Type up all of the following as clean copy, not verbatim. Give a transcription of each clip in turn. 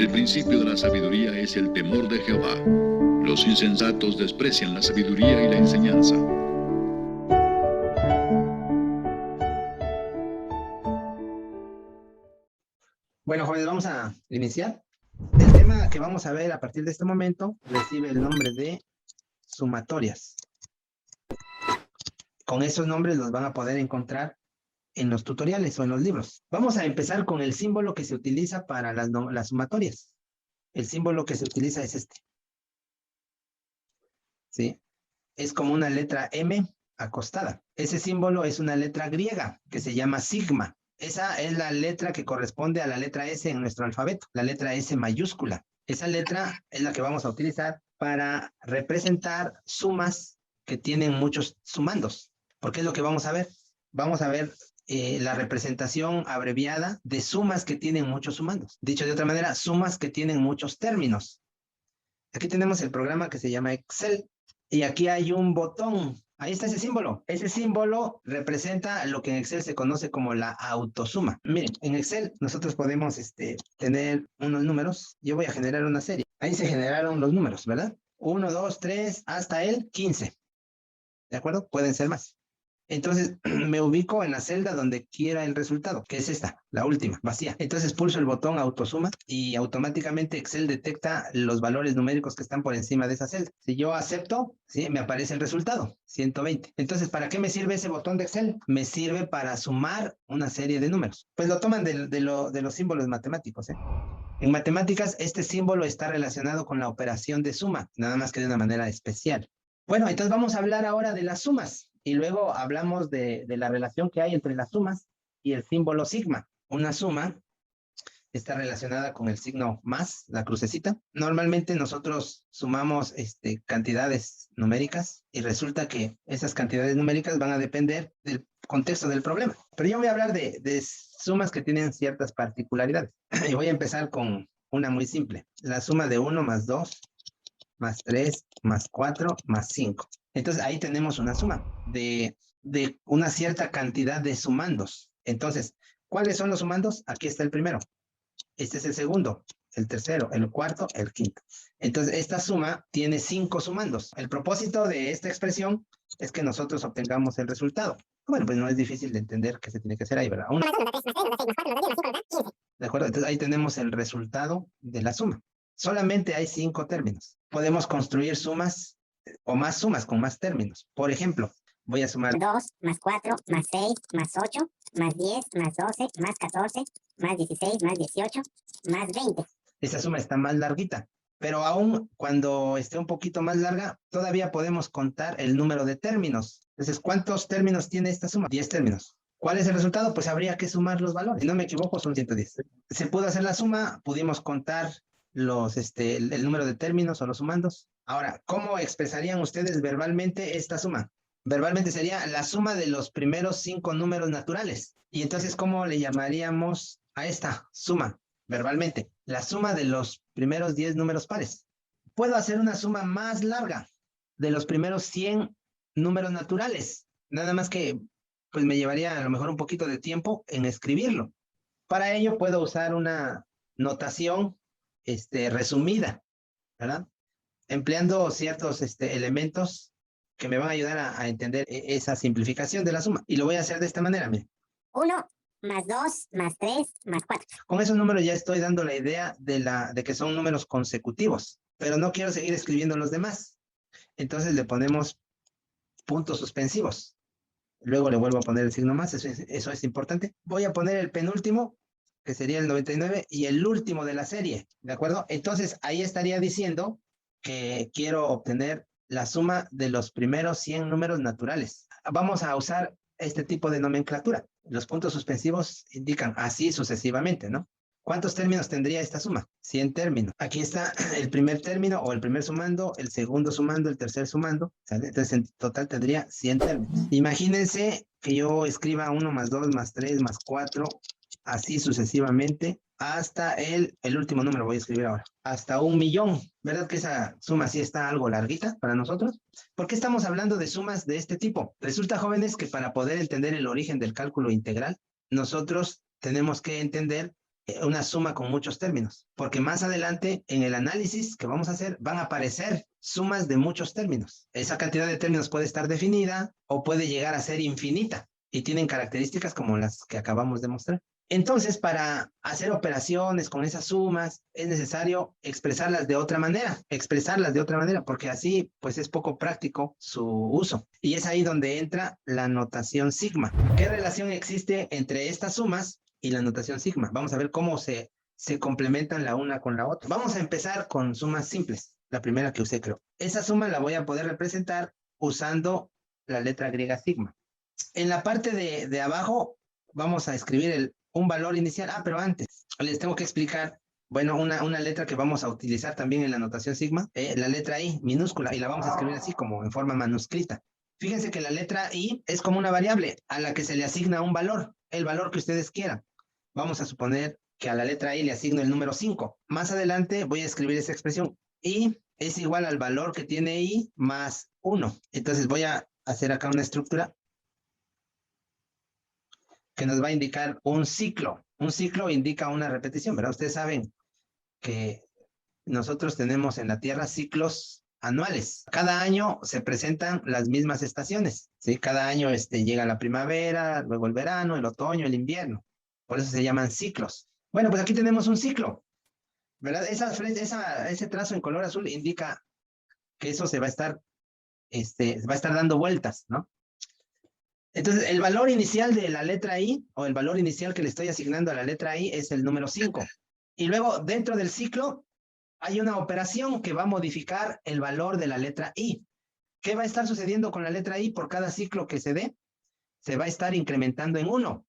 El principio de la sabiduría es el temor de Jehová. Los insensatos desprecian la sabiduría y la enseñanza. Bueno, jóvenes, vamos a iniciar. El tema que vamos a ver a partir de este momento recibe el nombre de sumatorias. Con esos nombres los van a poder encontrar en los tutoriales o en los libros. Vamos a empezar con el símbolo que se utiliza para las sumatorias. El símbolo que se utiliza es este. ¿Sí? Es como una letra M acostada. Ese símbolo es una letra griega que se llama sigma. Esa es la letra que corresponde a la letra S en nuestro alfabeto, la letra S mayúscula. Esa letra es la que vamos a utilizar para representar sumas que tienen muchos sumandos. Porque es lo que vamos a ver. Vamos a ver la representación abreviada de sumas que tienen muchos sumandos. Dicho de otra manera, sumas que tienen muchos términos. Aquí tenemos el programa que se llama Excel. Y aquí hay un botón. Ahí está ese símbolo. Ese símbolo representa lo que en Excel se conoce como la autosuma. Miren, en Excel nosotros podemos tener unos números. Yo voy a generar una serie. Ahí se generaron los números, ¿verdad? 1, 2, 3, hasta el 15. ¿De acuerdo? Pueden ser más. Entonces me ubico en la celda donde quiera el resultado, que es esta, la última, vacía. Entonces pulso el botón autosuma y automáticamente Excel detecta los valores numéricos que están por encima de esa celda. Si yo acepto, ¿sí? Me aparece el resultado, 120. Entonces, ¿para qué me sirve ese botón de Excel? Me sirve para sumar una serie de números. Pues lo toman de los símbolos matemáticos, ¿eh? En matemáticas, este símbolo está relacionado con la operación de suma, nada más que de una manera especial. Bueno, entonces vamos a hablar ahora de las sumas y luego hablamos de la relación que hay entre las sumas y el símbolo sigma. Una suma está relacionada con el signo más, la crucecita. Normalmente nosotros sumamos cantidades numéricas y resulta que esas cantidades numéricas van a depender del contexto del problema. Pero yo voy a hablar de sumas que tienen ciertas particularidades. Y voy a empezar con una muy simple. La suma de 1 más 2 más 3 más 4 más 5. Entonces ahí tenemos una suma de una cierta cantidad de sumandos. Entonces, ¿cuáles son los sumandos? Aquí está el primero. Este es el segundo, el tercero, el cuarto, el quinto. Entonces, esta suma tiene 5 sumandos. El propósito de esta expresión es que nosotros obtengamos el resultado. Bueno, pues no es difícil de entender qué se tiene que hacer ahí, ¿verdad? ¿De acuerdo? Entonces, ahí tenemos el resultado de la suma. Solamente hay 5 términos. Podemos construir sumas o más sumas con más términos. Por ejemplo, voy a sumar 2 más 4 más 6 más 8 más 10 más 12 más 14 más 16 más 18 más 20. Esa suma está más larguita, pero aún cuando esté un poquito más larga, todavía podemos contar el número de términos. Entonces, ¿cuántos términos tiene esta suma? 10 términos. ¿Cuál es el resultado? Pues habría que sumar los valores. Si no me equivoco, son 110. Se pudo hacer la suma, pudimos contar el número de términos o los sumandos. Ahora, ¿cómo expresarían ustedes verbalmente esta suma? Verbalmente sería la suma de los primeros 5 números naturales. Y entonces, ¿cómo le llamaríamos a esta suma verbalmente? La suma de los primeros 10 números pares. Puedo hacer una suma más larga de los primeros 100 números naturales. Nada más que pues me llevaría a lo mejor un poquito de tiempo en escribirlo. Para ello puedo usar una notación resumida, ¿verdad? Empleando ciertos elementos que me van a ayudar a entender esa simplificación de la suma. Y lo voy a hacer de esta manera, miren. 1 más 2 más 3 más 4. Con esos números ya estoy dando la idea de que son números consecutivos, pero no quiero seguir escribiendo los demás. Entonces le ponemos puntos suspensivos. Luego le vuelvo a poner el signo más, eso es importante. Voy a poner el penúltimo, que sería el 99, y el último de la serie, ¿de acuerdo? Entonces ahí estaría diciendo que quiero obtener la suma de los primeros 100 números naturales. Vamos a usar este tipo de nomenclatura. Los puntos suspensivos indican así sucesivamente, ¿no? ¿Cuántos términos tendría esta suma? 100 términos. Aquí está el primer término o el primer sumando, el segundo sumando, el tercer sumando. ¿Sale? Entonces en total tendría 100 términos. Imagínense que yo escriba 1 más 2 más 3 más 4, así sucesivamente, hasta el último número voy a escribir ahora. Hasta 1.000.000. ¿Verdad que esa suma sí está algo larguita para nosotros? ¿Por qué estamos hablando de sumas de este tipo? Resulta, jóvenes, que para poder entender el origen del cálculo integral, nosotros tenemos que entender una suma con muchos términos, porque más adelante en el análisis que vamos a hacer van a aparecer sumas de muchos términos. Esa cantidad de términos puede estar definida o puede llegar a ser infinita y tienen características como las que acabamos de mostrar. Entonces, para hacer operaciones con esas sumas, es necesario expresarlas de otra manera, porque así, pues, es poco práctico su uso. Y es ahí donde entra la notación sigma. ¿Qué relación existe entre estas sumas y la notación sigma? Vamos a ver cómo se complementan la una con la otra. Vamos a empezar con sumas simples, la primera que usé, creo. Esa suma la voy a poder representar usando la letra griega sigma. En la parte de abajo vamos a escribir un valor inicial. Pero antes les tengo que explicar, bueno, una letra que vamos a utilizar también en la notación sigma, la letra I minúscula, y la vamos a escribir así como en forma manuscrita. Fíjense que la letra I es como una variable a la que se le asigna un valor, el valor que ustedes quieran. Vamos a suponer que a la letra I le asigno el número 5. Más adelante voy a escribir esa expresión. I es igual al valor que tiene I más 1. Entonces voy a hacer acá una estructura que nos va a indicar un ciclo. Un ciclo indica una repetición, ¿verdad? Ustedes saben que nosotros tenemos en la Tierra ciclos anuales. Cada año se presentan las mismas estaciones, ¿sí? Cada año llega la primavera, luego el verano, el otoño, el invierno. Por eso se llaman ciclos. Bueno, pues aquí tenemos un ciclo, ¿verdad? Ese trazo en color azul indica que eso se va a estar dando vueltas, ¿no? Entonces, el valor inicial de la letra I, o el valor inicial que le estoy asignando a la letra I, es el número 5. Y luego, dentro del ciclo, hay una operación que va a modificar el valor de la letra I. ¿Qué va a estar sucediendo con la letra I por cada ciclo que se dé? Se va a estar incrementando en 1.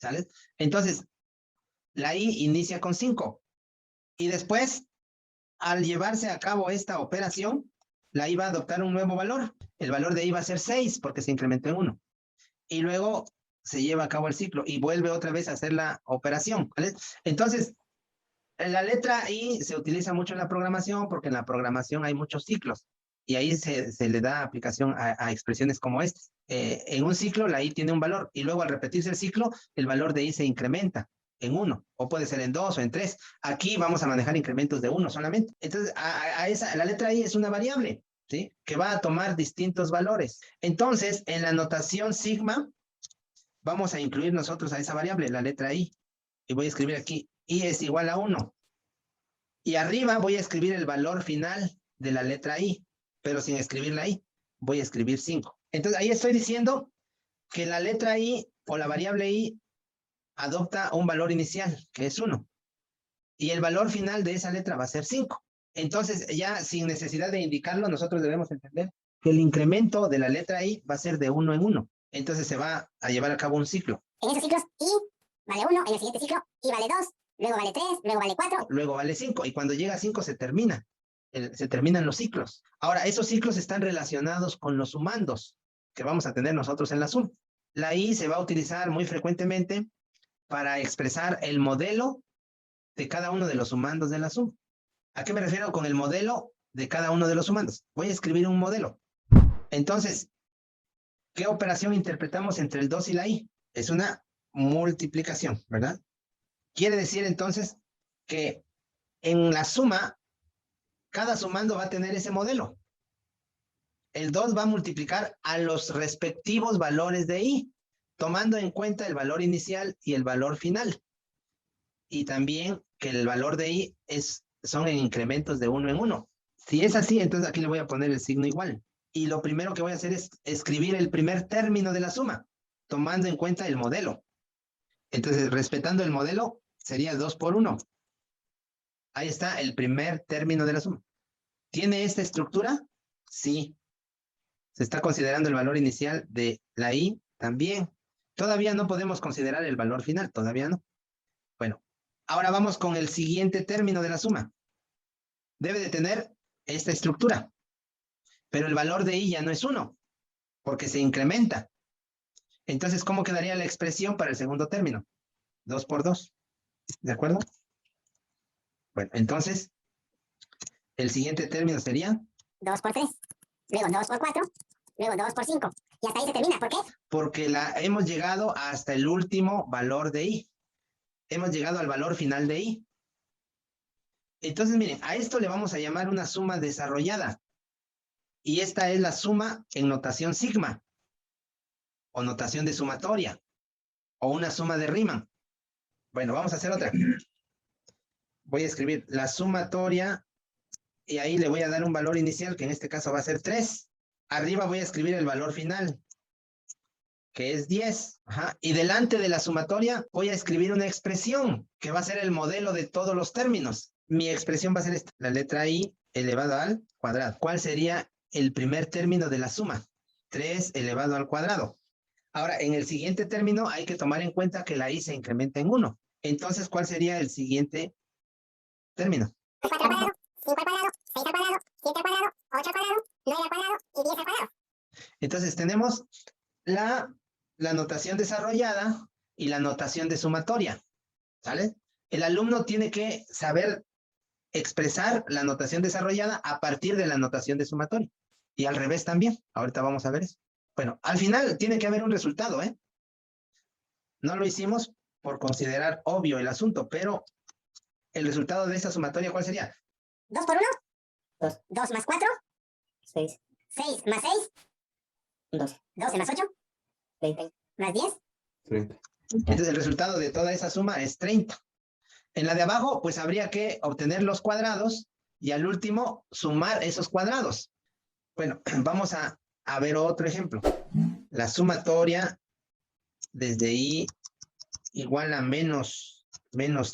¿Sale? Entonces, la I inicia con 5. Y después, al llevarse a cabo esta operación, la I va a adoptar un nuevo valor. El valor de I va a ser 6 porque se incrementó en 1. Y luego se lleva a cabo el ciclo y vuelve otra vez a hacer la operación, ¿vale? Entonces, la letra I se utiliza mucho en la programación porque en la programación hay muchos ciclos y ahí se le da aplicación a expresiones como estas. En un ciclo la I tiene un valor y luego al repetirse el ciclo, el valor de I se incrementa en 1, o puede ser en 2 o en 3. Aquí vamos a manejar incrementos de 1 solamente. Entonces, la letra I es una variable, ¿sí? Que va a tomar distintos valores. Entonces, en la notación sigma, vamos a incluir nosotros a esa variable, la letra I. Y voy a escribir aquí, I es igual a 1. Y arriba voy a escribir el valor final de la letra I, pero sin escribir la I. Voy a escribir 5. Entonces, ahí estoy diciendo que la letra I o la variable I adopta un valor inicial, que es 1. Y el valor final de esa letra va a ser 5. Entonces, ya sin necesidad de indicarlo, nosotros debemos entender que el incremento de la letra I va a ser de 1 en 1. Entonces, se va a llevar a cabo un ciclo. En esos ciclos, I vale 1, en el siguiente ciclo, I vale 2, luego vale 3, luego vale 4. Luego vale 5. Y cuando llega a 5 se termina. Se terminan los ciclos. Ahora, esos ciclos están relacionados con los sumandos que vamos a tener nosotros en la suma. La I se va a utilizar muy frecuentemente para expresar el modelo de cada uno de los sumandos de la suma. ¿A qué me refiero con el modelo de cada uno de los sumandos? Voy a escribir un modelo. Entonces, ¿qué operación interpretamos entre el 2 y la I? Es una multiplicación, ¿verdad? Quiere decir entonces que en la suma, cada sumando va a tener ese modelo. El 2 va a multiplicar a los respectivos valores de I, tomando en cuenta el valor inicial y el valor final. Y también que el valor de I son en incrementos de 1 en 1. Si es así, entonces aquí le voy a poner el signo igual. Y lo primero que voy a hacer es escribir el primer término de la suma, tomando en cuenta el modelo. Entonces, respetando el modelo, sería 2 por 1. Ahí está el primer término de la suma. ¿Tiene esta estructura? Sí. Se está considerando el valor inicial de la I también. Todavía no podemos considerar el valor final, todavía no. Bueno, ahora vamos con el siguiente término de la suma. Debe de tener esta estructura. Pero el valor de I ya no es 1, porque se incrementa. Entonces, ¿cómo quedaría la expresión para el segundo término? 2 por 2. ¿De acuerdo? Bueno, entonces, el siguiente término sería 2 por 3, luego 2 por 4, luego 2 por 5. Y hasta ahí se termina. ¿Por qué? Porque hemos llegado hasta el último valor de I. hemos llegado al valor final de I. Entonces, miren, a esto le vamos a llamar una suma desarrollada. Y esta es la suma en notación sigma, o notación de sumatoria, o una suma de Riemann. Bueno, vamos a hacer otra. Voy a escribir la sumatoria, y ahí le voy a dar un valor inicial, que en este caso va a ser 3. Arriba voy a escribir el valor final, que es 10. Ajá. Y delante de la sumatoria voy a escribir una expresión, que va a ser el modelo de todos los términos. Mi expresión va a ser esta, la letra I elevado al cuadrado. ¿Cuál sería el primer término de la suma? 3 elevado al cuadrado. Ahora, en el siguiente término hay que tomar en cuenta que la I se incrementa en 1. Entonces, ¿cuál sería el siguiente término? 4 al cuadrado, 5 al cuadrado, 6 al cuadrado, 7 al cuadrado, 8 al cuadrado, 9 al cuadrado y 10 al cuadrado. Entonces, tenemos la notación desarrollada y la notación de sumatoria. ¿Sale? El alumno tiene que saber expresar la notación desarrollada a partir de la notación de sumatoria. Y al revés también. Ahorita vamos a ver eso. Bueno, al final tiene que haber un resultado, ¿eh? No lo hicimos por considerar obvio el asunto, pero el resultado de esa sumatoria, ¿cuál sería? 2 por 1. 2. 2 más 4. 6. 6 más 6. 12. 12 más 8. 20. Más 10. 30. Entonces el resultado de toda esa suma es 30. En la de abajo, pues habría que obtener los cuadrados y al último sumar esos cuadrados. Bueno, vamos a ver otro ejemplo. La sumatoria desde I igual a menos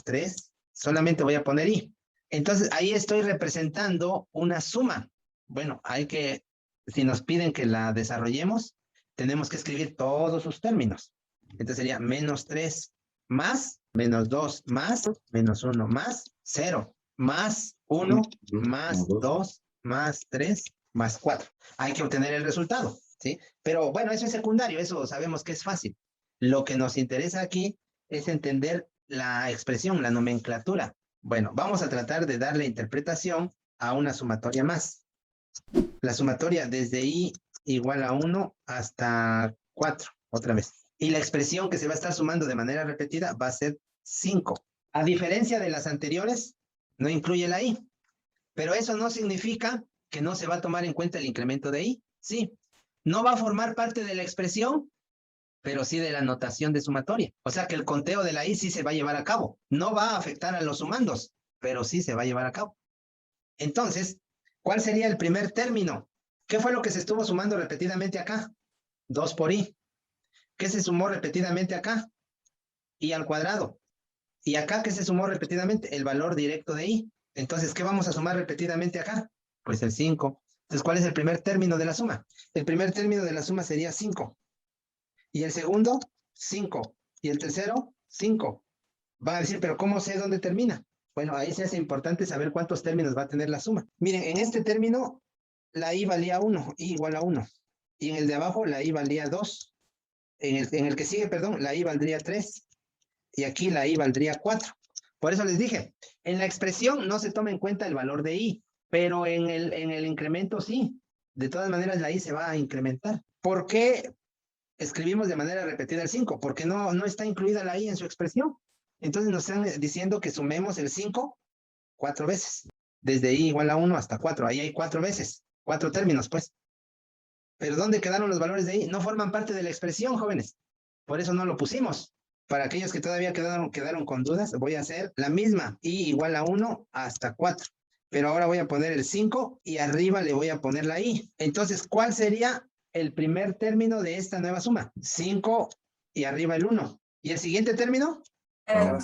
3. Solamente voy a poner I. Entonces ahí estoy representando una suma. Bueno, hay que, si nos piden que la desarrollemos, tenemos que escribir todos sus términos. Entonces sería menos 3 más, menos 2 más, menos 1 más, 0, más 1, más 2, más 3, más 4. Hay que obtener el resultado, ¿sí? Pero bueno, eso es secundario, eso sabemos que es fácil. Lo que nos interesa aquí es entender la expresión, la nomenclatura. Bueno, vamos a tratar de darle interpretación a una sumatoria más. La sumatoria desde I igual a 1 hasta 4, otra vez. Y la expresión que se va a estar sumando de manera repetida va a ser 5. A diferencia de las anteriores, no incluye la I. Pero eso no significa que no se va a tomar en cuenta el incremento de I. Sí, no va a formar parte de la expresión, pero sí de la notación de sumatoria. O sea que el conteo de la I sí se va a llevar a cabo. No va a afectar a los sumandos, pero sí se va a llevar a cabo. Entonces, ¿cuál sería el primer término? ¿Qué fue lo que se estuvo sumando repetidamente acá? 2 por I. ¿Qué se sumó repetidamente acá? I al cuadrado. ¿Y acá qué se sumó repetidamente? El valor directo de I. Entonces, ¿qué vamos a sumar repetidamente acá? Pues el 5. Entonces, ¿cuál es el primer término de la suma? El primer término de la suma sería 5. Y el segundo, 5. Y el tercero, 5. Van a decir, ¿pero cómo sé dónde termina? Bueno, ahí se hace importante saber cuántos términos va a tener la suma. Miren, en este término, la I valía 1, I igual a 1. Y en el de abajo, la I valía 2. En el que sigue, perdón, la I valdría 3. Y aquí la I valdría 4. Por eso les dije, en la expresión no se toma en cuenta el valor de I, pero en el incremento sí. De todas maneras, la I se va a incrementar. ¿Por qué escribimos de manera repetida el 5? Porque no está incluida la I en su expresión. Entonces nos están diciendo que sumemos el 5 4 veces. Desde I igual a 1 hasta 4. Ahí hay 4 veces. 4 términos, pues. ¿Pero dónde quedaron los valores de I? No forman parte de la expresión, jóvenes. Por eso no lo pusimos. Para aquellos que todavía quedaron con dudas, voy a hacer la misma. I igual a 1 hasta 4. Pero ahora voy a poner el 5 y arriba le voy a poner la I. Entonces, ¿cuál sería el primer término de esta nueva suma? 5 y arriba el 1. ¿Y el siguiente término? Al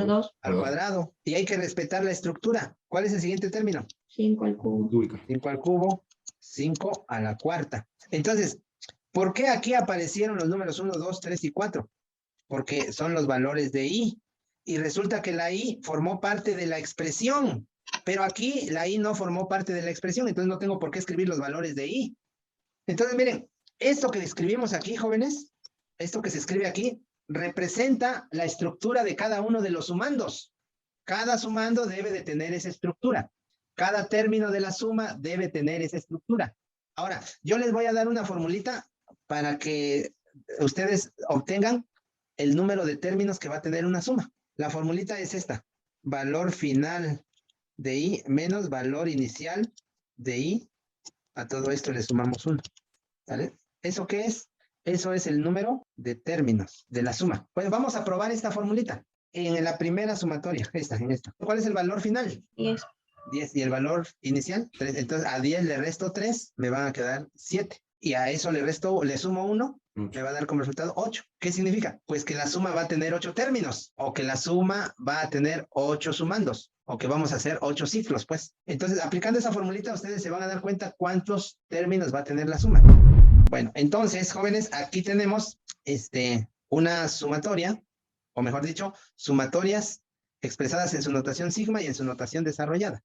2. Al cuadrado. Y hay que respetar la estructura. ¿Cuál es el siguiente término? 5 al cubo. 5 al cubo, 5 a la cuarta. Entonces, ¿por qué aquí aparecieron los números 1, 2, 3 y 4? Porque son los valores de I. Y resulta que la I formó parte de la expresión. Pero aquí la I no formó parte de la expresión, entonces no tengo por qué escribir los valores de I. Entonces, miren, esto que escribimos aquí, jóvenes, esto que se escribe aquí, representa la estructura de cada uno de los sumandos. Cada sumando debe de tener esa estructura. Cada término de la suma debe tener esa estructura. Ahora, yo les voy a dar una formulita para que ustedes obtengan el número de términos que va a tener una suma. La formulita es esta. Valor final de I menos valor inicial de I. A todo esto le sumamos 1. ¿Vale? ¿Eso qué es? Eso es el número de términos de la suma. Pues vamos a probar esta formulita. En la primera sumatoria, en esta. ¿Cuál es el valor final? 10. 10. ¿Y el valor inicial? 3. Entonces a 10 le resto 3, me van a quedar 7. Y a eso le sumo 1, me va a dar como resultado 8. ¿Qué significa? Pues que la suma va a tener 8 términos, o que la suma va a tener 8 sumandos, o que vamos a hacer 8 ciclos, pues. Entonces, aplicando esa formulita, ustedes se van a dar cuenta cuántos términos va a tener la suma. Bueno, entonces, jóvenes, aquí tenemos una sumatoria, o mejor dicho, sumatorias expresadas en su notación sigma y en su notación desarrollada.